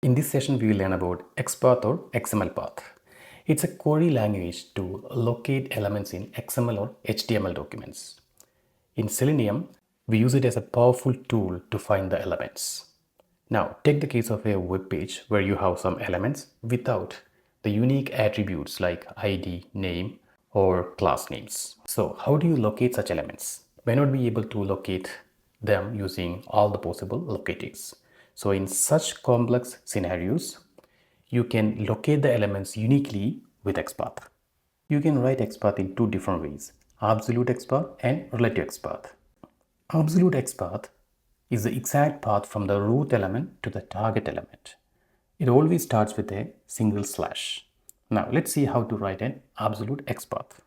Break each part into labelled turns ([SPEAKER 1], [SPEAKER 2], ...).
[SPEAKER 1] In this session, we will learn about XPath or XML path. It's a query language to locate elements in XML or HTML documents. In Selenium, we use it as a powerful tool to find the elements. Now, take the case of a web page where you have some elements without the unique attributes like ID, name, or class names. So, how do you locate such elements? May not be able to locate them using all the possible locators. So, in such complex scenarios, you can locate the elements uniquely with XPath. You can write XPath in two different ways: absolute XPath and relative XPath. Absolute XPath is the exact path from the root element to the target element. It always starts with a single slash. Now let's see how to write an absolute XPath.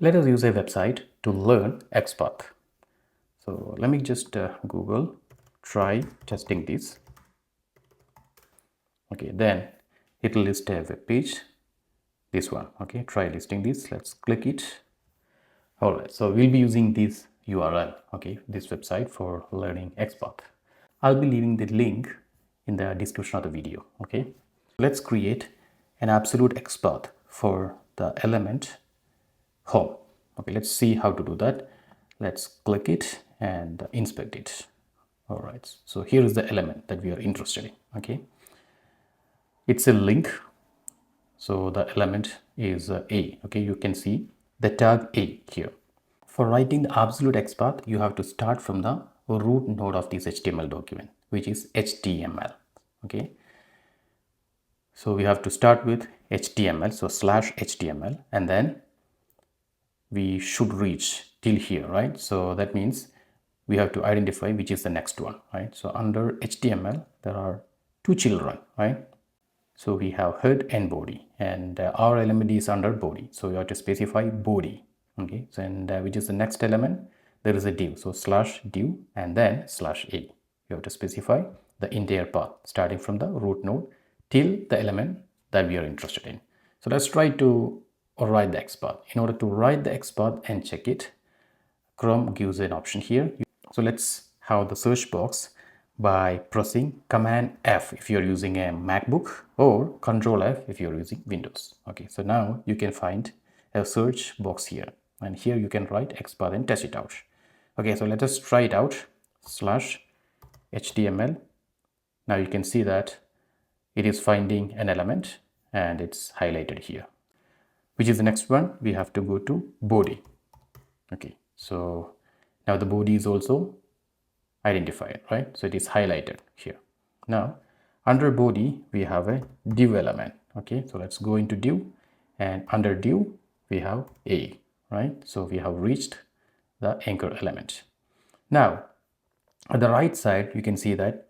[SPEAKER 1] Let us use a website to learn XPath. So let me just Google try testing this. Okay, then it will list a web page. This one. Okay, try listing this. Let's click it. All right, so we'll be using this URL, okay, this website for learning XPath. I'll be leaving the link in the description of the video, okay. Let's create an absolute XPath for the element home. Okay, let's see how to do that. Let's click it and inspect it. All right, so here is the element that we are interested in, okay. It's a link, so the element is A, okay. You can see the tag A here. For writing the absolute XPath, you have to start from the root node of this HTML document, which is HTML. Okay. So we have to start with HTML, so slash HTML, and then we should reach till here, right? So that means we have to identify which is the next one, right? So under HTML, there are two children, right? So we have head and body, and our element is under body. So we have to specify body. Okay, so and which is the next element? There is a div, so slash div and then slash a. You have to specify the entire path starting from the root node till the element that we are interested in. So let's try to write the XPath. In order to write the XPath and check it, Chrome gives an option here. So let's have the search box by pressing Command F if you're using a MacBook, or Control F if you're using Windows. Okay, so now you can find a search box here, and here you can write XPath and test it out. Okay, so let us try it out. Slash HTML. Now you can see that it is finding an element and it's highlighted here. Which is the next one? We have to go to body. Okay, so now the body is also identified, right? So it is highlighted here. Now under body we have a div element. Okay, so let's go into div, and under div we have a, right? So we have reached the anchor element. Now at the right side you can see that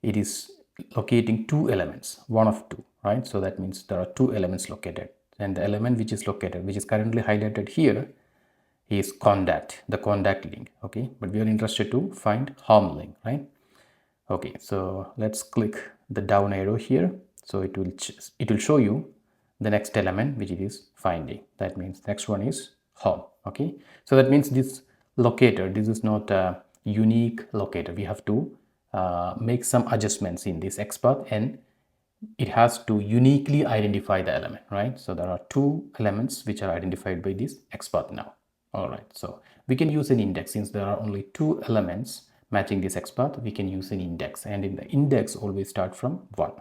[SPEAKER 1] it is locating two elements, one of two, right? So that means there are two elements located, and the element which is located, which is currently highlighted here, is contact, the contact link. Okay, but we are interested to find home link, right? Okay, so let's click the down arrow here, so it will show you the next element which it is finding. That means next one is home. Okay, so that means this locator, this is not a unique locator. We have to make some adjustments in this XPath, and it has to uniquely identify the element, right? So there are two elements which are identified by this XPath now. All right, so we can use an index. Since there are only two elements matching this XPath, we can use an index, and in the index always start from 1.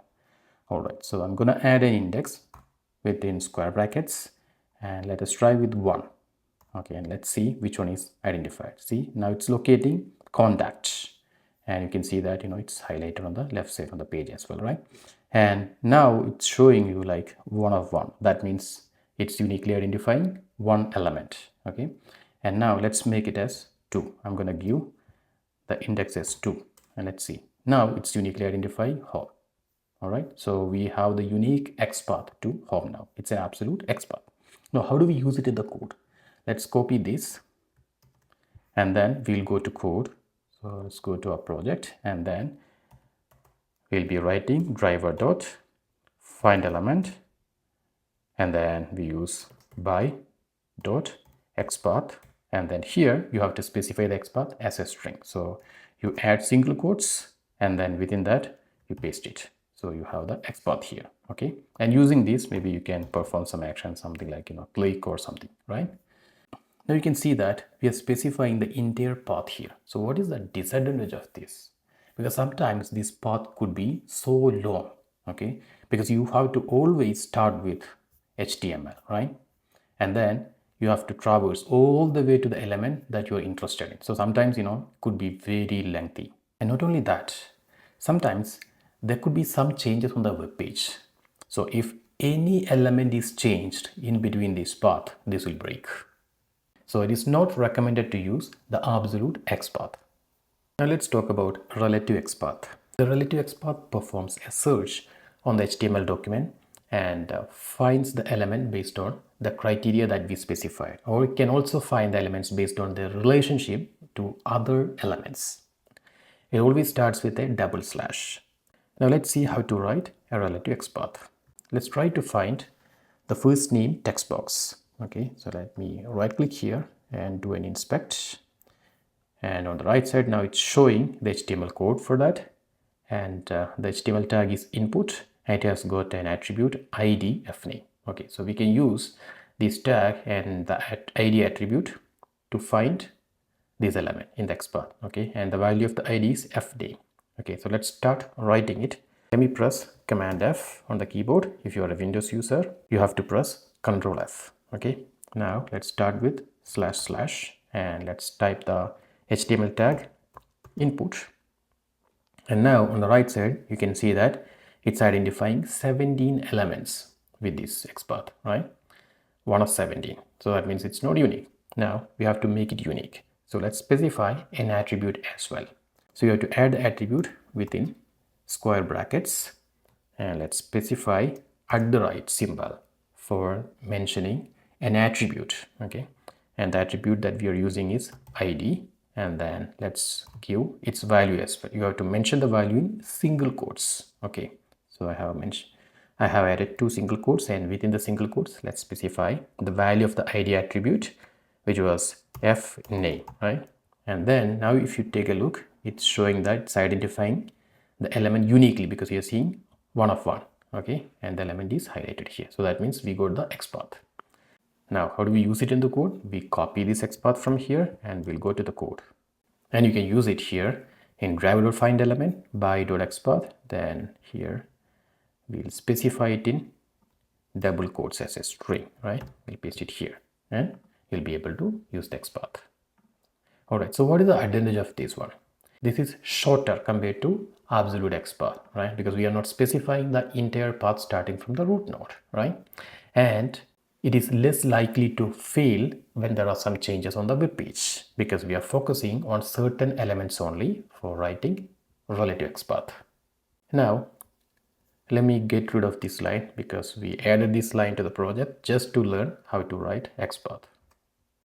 [SPEAKER 1] All right, so I'm going to add an index within square brackets, and let us try with 1. Okay, and let's see which one is identified. See, now it's locating contact, and you can see that, you know, it's highlighted on the left side of the page as well, right? And now it's showing you like 1 of 1. That means it's uniquely identifying one element. Okay, and now let's make it as 2. I'm going to give the index as 2, and let's see, now it's uniquely identifying home. All right, so we have the unique XPath to home. Now it's an absolute XPath. Now how do we use it in the code? Let's copy this, and then we'll go to code. So let's go to our project, and then we'll be writing driver dot find element, and then we use by dot XPath, and then here you have to specify the XPath as a string. So you add single quotes, and then within that you paste it. So you have the XPath here, okay? And using this, maybe you can perform some action, something like, click or something, right? Now you can see that we are specifying the entire path here. So what is the disadvantage of this? Because sometimes this path could be so long, okay? Because you have to always start with HTML, right? And then you have to traverse all the way to the element that you are interested in. So sometimes, could be very lengthy. And not only that, sometimes there could be some changes on the web page. So if any element is changed in between this path, this will break. So it is not recommended to use the absolute XPath. Now let's talk about relative XPath. The relative XPath performs a search on the HTML document and finds the element based on the criteria that we specified, or it can also find the elements based on their relationship to other elements. It always starts with a double slash. Now let's see how to write a relative XPath. Let's try to find the first name text box. Okay, so let me right click here and do an inspect. And on the right side, now it's showing the HTML code for that. And the HTML tag is input. It has got an attribute ID fname. Okay, so we can use this tag and the ID attribute to find this element in the XPath. Okay, and the value of the ID is fname. Okay, so let's start writing it. Let me press Command F on the keyboard. If you are a Windows user, you have to press Control F. Okay, now let's start with // and let's type the HTML tag input. And now on the right side, you can see that it's identifying 17 elements with this XPath, right? 1 of 17. So that means it's not unique. Now we have to make it unique. So let's specify an attribute as well. So you have to add the attribute within square brackets, and let's specify @ symbol for mentioning an attribute. Okay, and the attribute that we are using is ID, and then let's give its value as well. You have to mention the value in single quotes. Okay, so I have added 2 single quotes, and within the single quotes, let's specify the value of the ID attribute, which was fname, right? And then now if you take a look, it's showing that it's identifying the element uniquely because you're seeing 1 of 1. Okay, and the element is highlighted here. So that means we got the XPath. Now, how do we use it in the code? We copy this XPath from here and we'll go to the code. And you can use it here in driver.find element by.xpath. Then here we'll specify it in double quotes as a string, right? We'll paste it here and you'll be able to use the XPath. All right, so what is the advantage of this one? This is shorter compared to absolute XPath, right? Because we are not specifying the entire path starting from the root node, right? And it is less likely to fail when there are some changes on the web page because we are focusing on certain elements only for writing relative XPath. Now, let me get rid of this line because we added this line to the project just to learn how to write XPath.